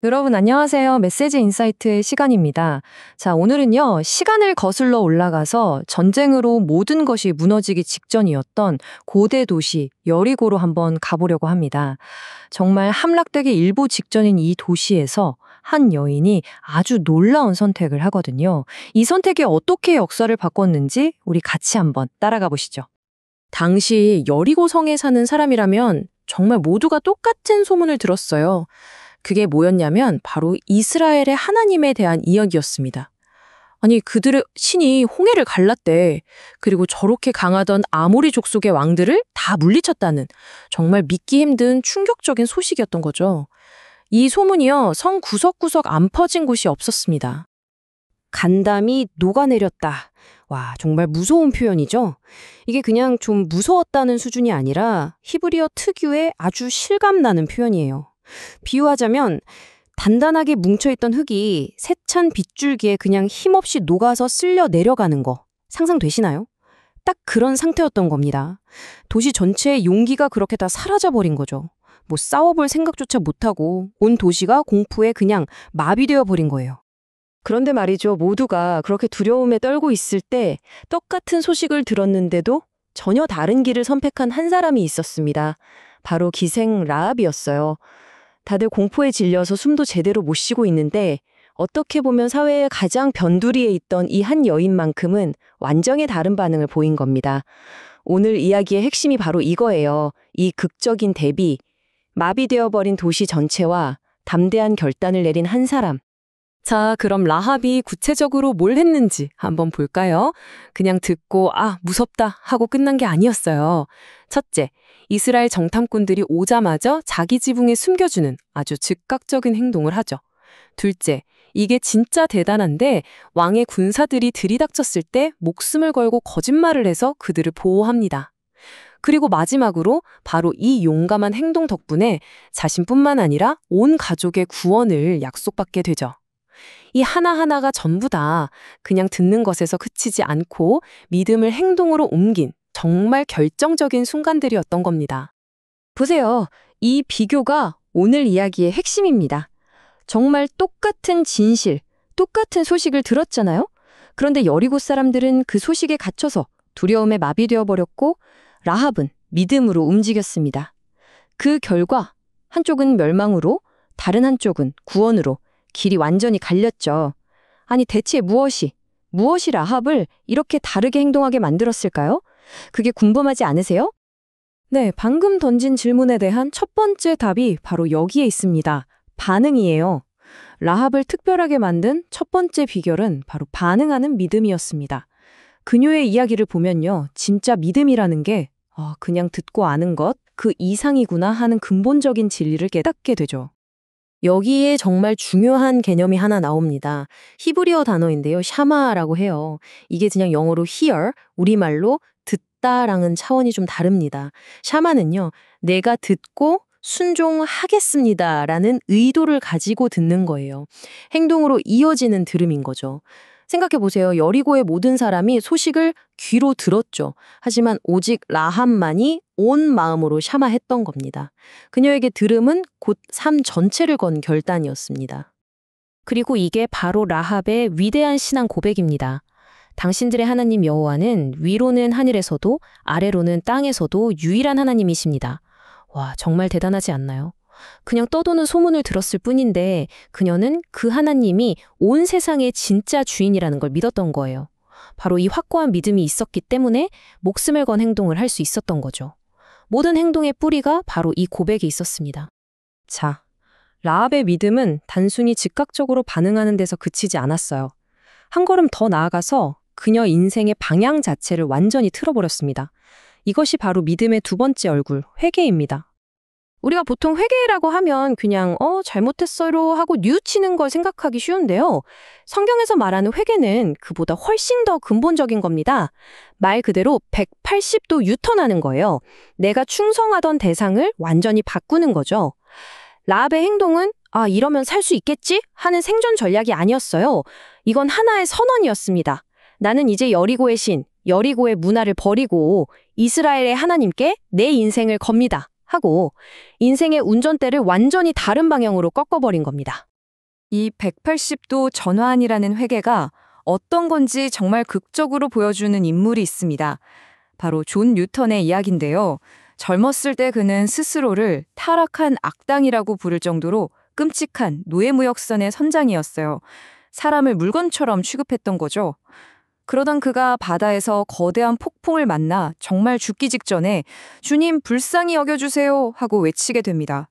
여러분 안녕하세요. 메시지 인사이트의 시간입니다. 자, 오늘은요. 시간을 거슬러 올라가서 전쟁으로 모든 것이 무너지기 직전이었던 고대 도시 여리고로 한번 가보려고 합니다. 정말 함락되기 일보 직전인 이 도시에서 한 여인이 아주 놀라운 선택을 하거든요. 이 선택이 어떻게 역사를 바꿨는지 우리 같이 한번 따라가 보시죠. 당시 여리고 성에 사는 사람이라면 정말 모두가 똑같은 소문을 들었어요. 그게 뭐였냐면 바로 이스라엘의 하나님에 대한 이야기였습니다. 아니, 그들의 신이 홍해를 갈랐대. 그리고 저렇게 강하던 아모리 족속의 왕들을 다 물리쳤다는 정말 믿기 힘든 충격적인 소식이었던 거죠. 이 소문이요, 성 구석구석 안 퍼진 곳이 없었습니다. 간담이 녹아내렸다. 와, 정말 무서운 표현이죠? 이게 그냥 좀 무서웠다는 수준이 아니라 히브리어 특유의 아주 실감나는 표현이에요. 비유하자면 단단하게 뭉쳐있던 흙이 세찬 빗줄기에 그냥 힘없이 녹아서 쓸려 내려가는 거 상상되시나요? 딱 그런 상태였던 겁니다. 도시 전체의 용기가 그렇게 다 사라져버린 거죠. 뭐 싸워볼 생각조차 못하고 온 도시가 공포에 그냥 마비되어 버린 거예요. 그런데 말이죠. 모두가 그렇게 두려움에 떨고 있을 때 똑같은 소식을 들었는데도 전혀 다른 길을 선택한 한 사람이 있었습니다. 바로 기생 라합이었어요. 다들 공포에 질려서 숨도 제대로 못 쉬고 있는데 어떻게 보면 사회의 가장 변두리에 있던 이 한 여인만큼은 완전히 다른 반응을 보인 겁니다. 오늘 이야기의 핵심이 바로 이거예요. 이 극적인 대비, 마비되어버린 도시 전체와 담대한 결단을 내린 한 사람. 자, 그럼 라합이 구체적으로 뭘 했는지 한번 볼까요? 그냥 듣고 무섭다 하고 끝난 게 아니었어요. 첫째, 이스라엘 정탐꾼들이 오자마자 자기 지붕에 숨겨주는 아주 즉각적인 행동을 하죠. 둘째, 이게 진짜 대단한데 왕의 군사들이 들이닥쳤을 때 목숨을 걸고 거짓말을 해서 그들을 보호합니다. 그리고 마지막으로 바로 이 용감한 행동 덕분에 자신뿐만 아니라 온 가족의 구원을 약속받게 되죠. 이 하나하나가 전부 다 그냥 듣는 것에서 그치지 않고 믿음을 행동으로 옮긴 정말 결정적인 순간들이었던 겁니다. 보세요. 이 비교가 오늘 이야기의 핵심입니다. 정말 똑같은 진실, 똑같은 소식을 들었잖아요? 그런데 여리고 사람들은 그 소식에 갇혀서 두려움에 마비되어 버렸고 라합은 믿음으로 움직였습니다. 그 결과 한쪽은 멸망으로, 다른 한쪽은 구원으로 길이 완전히 갈렸죠. 아니, 대체 무엇이 라합을 이렇게 다르게 행동하게 만들었을까요? 그게 궁금하지 않으세요? 네, 방금 던진 질문에 대한 첫 번째 답이 바로 여기에 있습니다. 반응이에요. 라합을 특별하게 만든 첫 번째 비결은 바로 반응하는 믿음이었습니다. 그녀의 이야기를 보면요, 진짜 믿음이라는 게 그냥 듣고 아는 것, 그 이상이구나 하는 근본적인 진리를 깨닫게 되죠. 여기에 정말 중요한 개념이 하나 나옵니다. 히브리어 단어인데요. 샤마라고 해요. 이게 그냥 영어로 hear, 우리말로 듣다랑은 차원이 좀 다릅니다. 샤마는요, 내가 듣고 순종하겠습니다라는 의도를 가지고 듣는 거예요. 행동으로 이어지는 들음인 거죠. 생각해보세요. 여리고의 모든 사람이 소식을 귀로 들었죠. 하지만 오직 라합만이 온 마음으로 샤마했던 겁니다. 그녀에게 들음은 곧 삶 전체를 건 결단이었습니다. 그리고 이게 바로 라합의 위대한 신앙 고백입니다. 당신들의 하나님 여호와는 위로는 하늘에서도 아래로는 땅에서도 유일한 하나님이십니다. 와, 정말 대단하지 않나요? 그냥 떠도는 소문을 들었을 뿐인데 그녀는 그 하나님이 온 세상의 진짜 주인이라는 걸 믿었던 거예요. 바로 이 확고한 믿음이 있었기 때문에 목숨을 건 행동을 할 수 있었던 거죠. 모든 행동의 뿌리가 바로 이 고백에 있었습니다. 자, 라합의 믿음은 단순히 즉각적으로 반응하는 데서 그치지 않았어요. 한 걸음 더 나아가서 그녀 인생의 방향 자체를 완전히 틀어버렸습니다. 이것이 바로 믿음의 두 번째 얼굴, 회개입니다. 우리가 보통 회개라고 하면 그냥 잘못했어요 하고 뉘우치는 걸 생각하기 쉬운데요. 성경에서 말하는 회개는 그보다 훨씬 더 근본적인 겁니다. 말 그대로 180도 유턴하는 거예요. 내가 충성하던 대상을 완전히 바꾸는 거죠. 라합의 행동은 이러면 살 수 있겠지? 하는 생존 전략이 아니었어요. 이건 하나의 선언이었습니다. 나는 이제 여리고의 신, 여리고의 문화를 버리고 이스라엘의 하나님께 내 인생을 겁니다. 하고 인생의 운전대를 완전히 다른 방향으로 꺾어버린 겁니다. 이 180도 전환이라는 회계가 어떤 건지 정말 극적으로 보여주는 인물이 있습니다. 바로 존 뉴턴의 이야기인데요. 젊었을 때 그는 스스로를 타락한 악당이라고 부를 정도로 끔찍한 노예무역선의 선장이었어요. 사람을 물건처럼 취급했던 거죠. 그러던 그가 바다에서 거대한 폭풍을 만나 정말 죽기 직전에 주님 불쌍히 여겨주세요 하고 외치게 됩니다.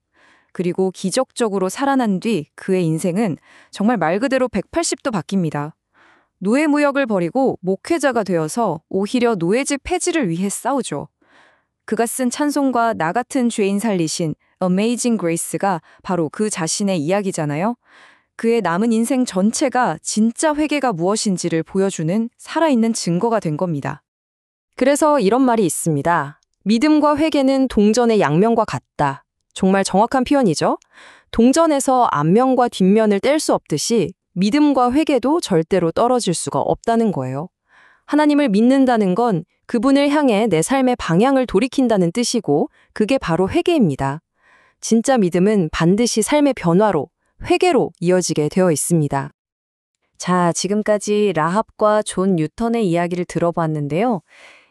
그리고 기적적으로 살아난 뒤 그의 인생은 정말 말 그대로 180도 바뀝니다. 노예무역을 버리고 목회자가 되어서 오히려 노예직 폐지를 위해 싸우죠. 그가 쓴 찬송과 나 같은 죄인 살리신 Amazing Grace가 바로 그 자신의 이야기잖아요. 그의 남은 인생 전체가 진짜 회개가 무엇인지를 보여주는 살아있는 증거가 된 겁니다. 그래서 이런 말이 있습니다. 믿음과 회개는 동전의 양면과 같다. 정말 정확한 표현이죠. 동전에서 앞면과 뒷면을 뗄 수 없듯이 믿음과 회개도 절대로 떨어질 수가 없다는 거예요. 하나님을 믿는다는 건 그분을 향해 내 삶의 방향을 돌이킨다는 뜻이고 그게 바로 회개입니다. 진짜 믿음은 반드시 삶의 변화로, 회개로 이어지게 되어 있습니다. 자, 지금까지 라합과 존 뉴턴의 이야기를 들어봤는데요.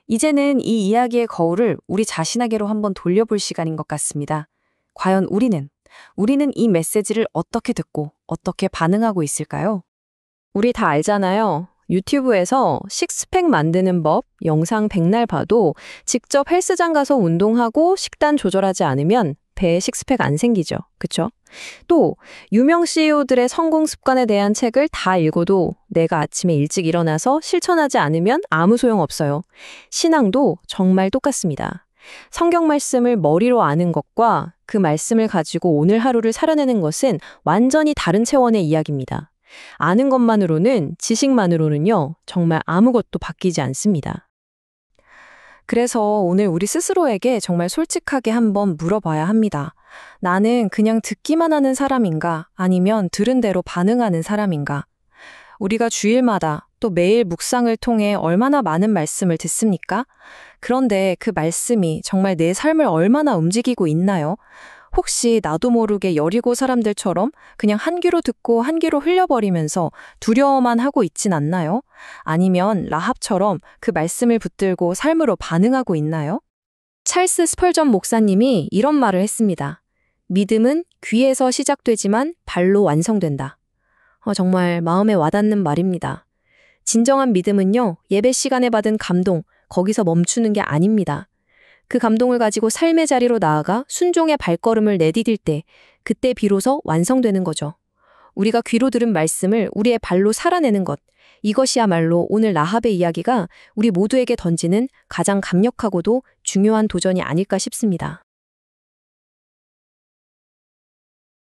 이제는 이 이야기의 거울을 우리 자신에게로 한번 돌려볼 시간인 것 같습니다. 과연 우리는 이 메시지를 어떻게 듣고 어떻게 반응하고 있을까요? 우리 다 알잖아요. 유튜브에서 식스팩 만드는 법, 영상 백날 봐도 직접 헬스장 가서 운동하고 식단 조절하지 않으면 배에 식스팩 안 생기죠. 그쵸? 또 유명 CEO들의 성공 습관에 대한 책을 다 읽어도 내가 아침에 일찍 일어나서 실천하지 않으면 아무 소용 없어요. 신앙도 정말 똑같습니다. 성경 말씀을 머리로 아는 것과 그 말씀을 가지고 오늘 하루를 살아내는 것은 완전히 다른 차원의 이야기입니다. 아는 것만으로는, 지식만으로는요, 정말 아무것도 바뀌지 않습니다. 그래서 오늘 우리 스스로에게 정말 솔직하게 한번 물어봐야 합니다. 나는 그냥 듣기만 하는 사람인가? 아니면 들은 대로 반응하는 사람인가? 우리가 주일마다 또 매일 묵상을 통해 얼마나 많은 말씀을 듣습니까? 그런데 그 말씀이 정말 내 삶을 얼마나 움직이고 있나요? 혹시 나도 모르게 여리고 사람들처럼 그냥 한 귀로 듣고 한 귀로 흘려버리면서 두려워만 하고 있진 않나요? 아니면 라합처럼 그 말씀을 붙들고 삶으로 반응하고 있나요? 찰스 스펄전 목사님이 이런 말을 했습니다. 믿음은 귀에서 시작되지만 발로 완성된다. 정말 마음에 와닿는 말입니다. 진정한 믿음은요, 예배 시간에 받은 감동, 거기서 멈추는 게 아닙니다. 그 감동을 가지고 삶의 자리로 나아가 순종의 발걸음을 내디딜 때, 그때 비로소 완성되는 거죠. 우리가 귀로 들은 말씀을 우리의 발로 살아내는 것, 이것이야말로 오늘 라합의 이야기가 우리 모두에게 던지는 가장 강력하고도 중요한 도전이 아닐까 싶습니다.